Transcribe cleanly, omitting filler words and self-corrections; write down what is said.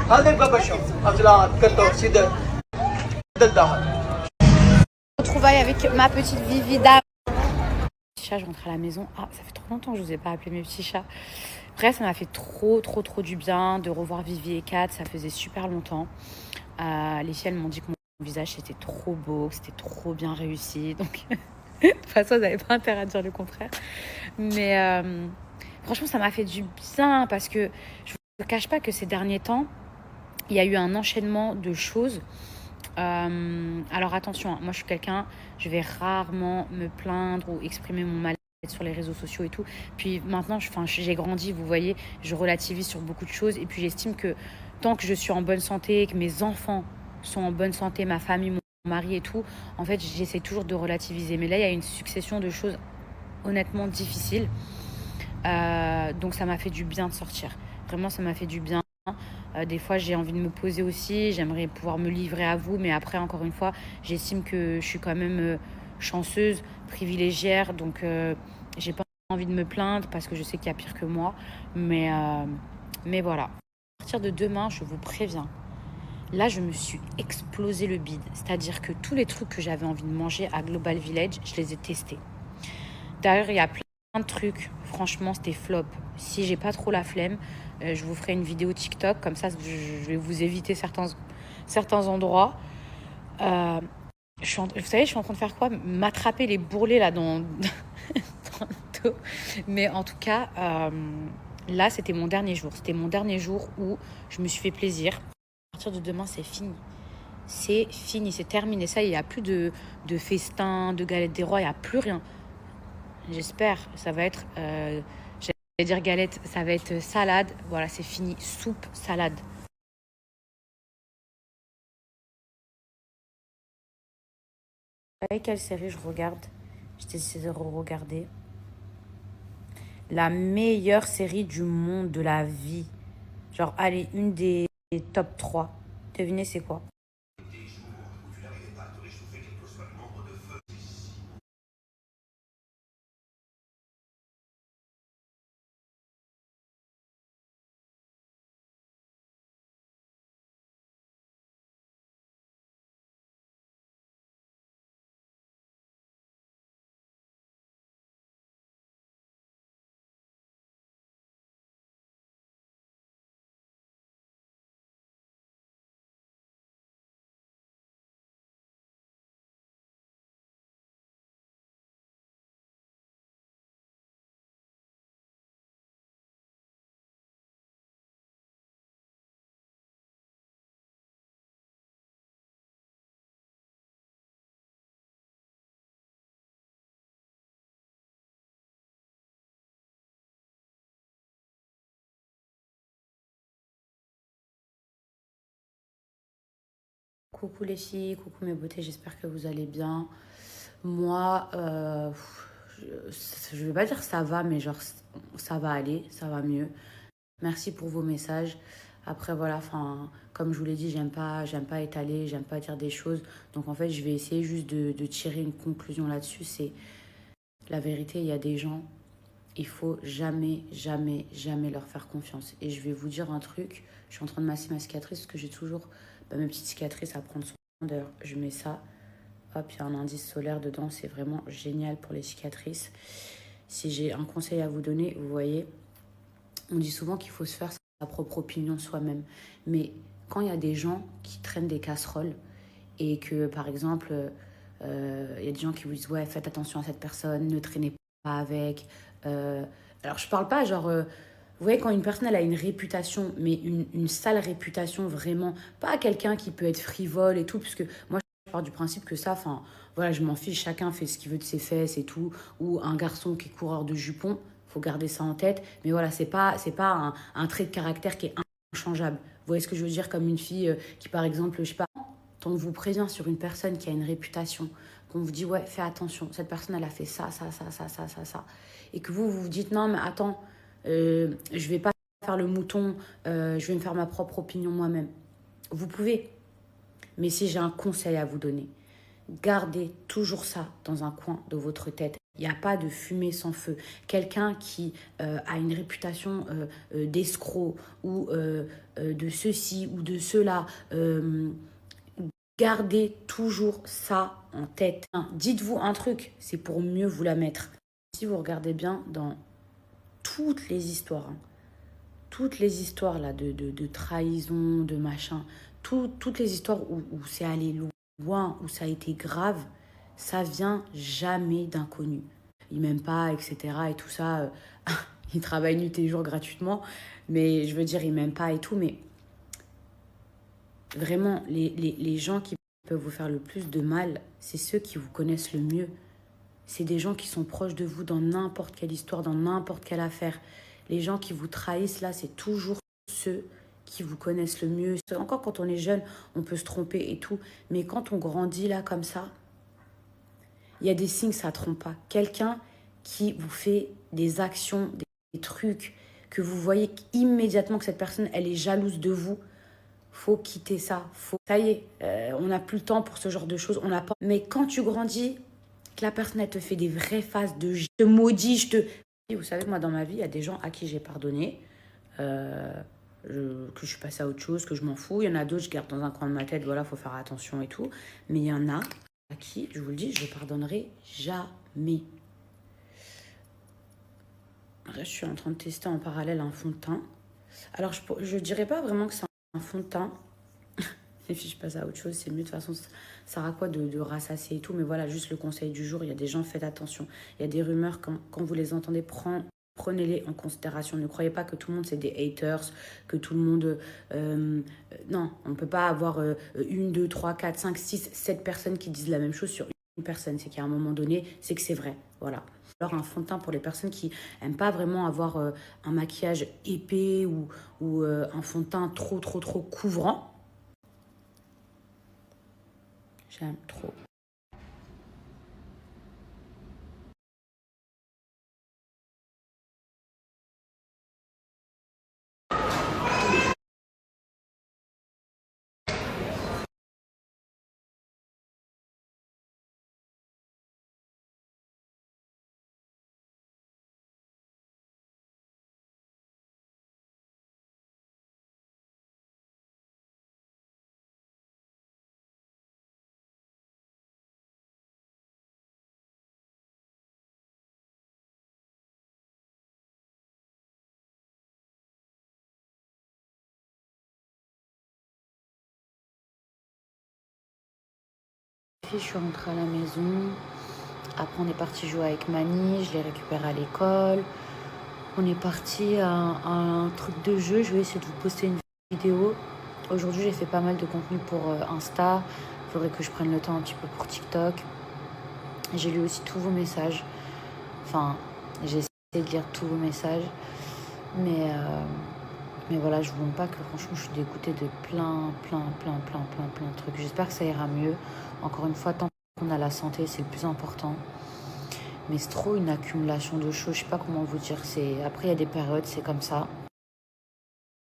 هذا يبقى بشر اطلع كتر سيده الدهر. Retrouvailles avec ma petite Vivi d'âme. Chat, je rentre à la maison. Ah, ça fait trop longtemps que je vous ai pas appelé mes petits chats. Bref, ça m'a fait trop du bien de revoir Vivi et Kat. Ça faisait super longtemps. Les filles, elles m'ont dit que mon visage c'était trop beau, que c'était trop bien réussi. Donc, de toute façon, elles n'avaient pas intérêt à dire le contraire. Mais franchement, ça m'a fait du bien parce que je ne vous cache pas que ces derniers temps, il y a eu un enchaînement de choses. Alors attention, hein, moi je suis quelqu'un, je vais rarement me plaindre ou exprimer mon mal-être sur les réseaux sociaux et tout. Puis maintenant, j'ai grandi, vous voyez, je relativise sur beaucoup de choses. Et puis j'estime que tant que je suis en bonne santé, que mes enfants sont en bonne santé, ma famille, mon mari et tout, en fait, j'essaie toujours de relativiser. Mais là, il y a une succession de choses honnêtement difficiles. Donc ça m'a fait du bien de sortir. Vraiment, ça m'a fait du bien. Des fois, j'ai envie de me poser aussi. J'aimerais pouvoir me livrer à vous. Mais après, encore une fois, j'estime que je suis quand même chanceuse, privilégiée. Donc, j'ai pas envie de me plaindre parce que je sais qu'il y a pire que moi. Mais voilà. À partir de demain, je vous préviens. Là, je me suis explosé le bide. C'est-à-dire que tous les trucs que j'avais envie de manger à Global Village, je les ai testés. D'ailleurs, il y a plein de trucs. Franchement, c'était flop. Si j'ai pas trop la flemme, je vous ferai une vidéo TikTok. Comme ça, je vais vous éviter certains endroits. Vous savez, je suis en train de faire quoi? M'attraper les bourrelets là dans le dos. Mais en tout cas, là, c'était mon dernier jour. C'était mon dernier jour où je me suis fait plaisir. À partir de demain, c'est fini. C'est fini, c'est terminé. Ça, il n'y a plus de festin, de galettes des rois, il n'y a plus rien. J'espère. Ça va être, j'allais dire galette, ça va être salade. Voilà, c'est fini. Soupe, salade. Vous savez quelle série je regarde? J'étais de regarder. La meilleure série du monde, de la vie. Genre, allez, une des top 3. Devinez c'est quoi? Coucou les filles, coucou mes beautés, j'espère que vous allez bien. Moi, je vais pas dire ça va, mais genre ça va aller, ça va mieux. Merci pour vos messages. Après voilà, enfin comme je vous l'ai dit, j'aime pas étaler, j'aime pas dire des choses. Donc en fait, je vais essayer juste de tirer une conclusion là-dessus. C'est la vérité. Il y a des gens, il faut jamais leur faire confiance. Et je vais vous dire un truc. Je suis en train de masser ma cicatrice parce que j'ai toujours mes petites cicatrices à prendre soin. D'ailleurs, je mets ça. Hop, il y a un indice solaire dedans. C'est vraiment génial pour les cicatrices. Si j'ai un conseil à vous donner, vous voyez, on dit souvent qu'il faut se faire sa propre opinion soi-même. Mais quand il y a des gens qui traînent des casseroles et que, par exemple, il y a des gens qui vous disent ouais, faites attention à cette personne, ne traînez pas avec. Alors, je parle pas genre. Vous voyez, quand une personne elle a une réputation, mais une sale réputation vraiment, pas quelqu'un qui peut être frivole et tout, parce que moi je pars du principe que ça, enfin voilà, je m'en fiche, chacun fait ce qu'il veut de ses fesses et tout, ou un garçon qui est coureur de jupons, faut garder ça en tête, mais voilà, c'est pas un trait de caractère qui est inchangeable. Vous voyez ce que je veux dire, comme une fille qui par exemple, je sais pas, quand on vous prévient sur une personne qui a une réputation, qu'on vous dit ouais, fais attention, cette personne elle a fait ça, et que vous vous dites non mais attends, je vais pas faire le mouton, je vais me faire ma propre opinion moi-même. Vous pouvez, mais si j'ai un conseil à vous donner, Gardez toujours ça dans un coin de votre tête. Il n'y a pas de fumée sans feu. Quelqu'un qui a une réputation d'escroc ou de ceci ou de cela, gardez toujours ça en tête. Dites-vous un truc, c'est pour mieux vous la mettre. Si vous regardez bien dans toutes les histoires, toutes les histoires là, de trahison, de machin, toutes les histoires où c'est allé loin, où ça a été grave, ça vient jamais d'inconnus. Ils m'aiment pas, etc. et tout ça. Ils travaillent nuit et jour gratuitement, mais je veux dire, ils m'aiment pas et tout. Mais vraiment, les gens qui peuvent vous faire le plus de mal, c'est ceux qui vous connaissent le mieux. C'est des gens qui sont proches de vous dans n'importe quelle histoire, dans n'importe quelle affaire. Les gens qui vous trahissent, là, c'est toujours ceux qui vous connaissent le mieux. Encore quand on est jeune, on peut se tromper et tout. Mais quand on grandit, là, comme ça, il y a des signes, ça ne trompe pas. Quelqu'un qui vous fait des actions, des trucs, que vous voyez immédiatement que cette personne, elle est jalouse de vous. Faut quitter ça. Ça y est, on n'a plus le temps pour ce genre de choses. On n'a pas. Mais quand tu grandis, que la personne, elle te fait des vraies phases de je te maudis, je te... Et vous savez, moi, dans ma vie, il y a des gens à qui j'ai pardonné, que je suis passée à autre chose, que je m'en fous. Il y en a d'autres, je garde dans un coin de ma tête, voilà, faut faire attention et tout. Mais il y en a à qui, je vous le dis, je ne pardonnerai jamais. Là, je suis en train de tester en parallèle un fond de teint. Alors, je ne dirais pas vraiment que c'est un fond de teint. Les filles, je passe à autre chose, c'est mieux. De toute façon, ça sert à quoi de rassasier et tout. Mais voilà, juste le conseil du jour, il y a des gens, faites attention. Il y a des rumeurs, quand vous les entendez, prenez-les en considération. Ne croyez pas que tout le monde, c'est des haters, que tout le monde... non, on ne peut pas avoir 1, 2, 3, 4, 5, 6, 7 personnes qui disent la même chose sur une personne. C'est qu'à un moment donné, c'est que c'est vrai. Voilà. Alors un fond de teint pour les personnes qui n'aiment pas vraiment avoir un maquillage épais ou un fond de teint trop couvrant. J'aime trop. Je suis rentrée à la maison. Après, on est parti jouer avec Mani. Je l'ai récupérée à l'école. On est parti à un truc de jeu. Je vais essayer de vous poster une vidéo. Aujourd'hui, j'ai fait pas mal de contenu pour Insta. Il faudrait que je prenne le temps un petit peu pour TikTok. J'ai lu aussi tous vos messages. Enfin, j'ai essayé de lire tous vos messages. Mais voilà, je vous montre pas que franchement, je suis dégoûtée de plein de trucs. J'espère que ça ira mieux. Encore une fois, tant qu'on a la santé, c'est le plus important. Mais c'est trop une accumulation de choses. Je sais pas comment vous dire. Après, il y a des périodes, c'est comme ça.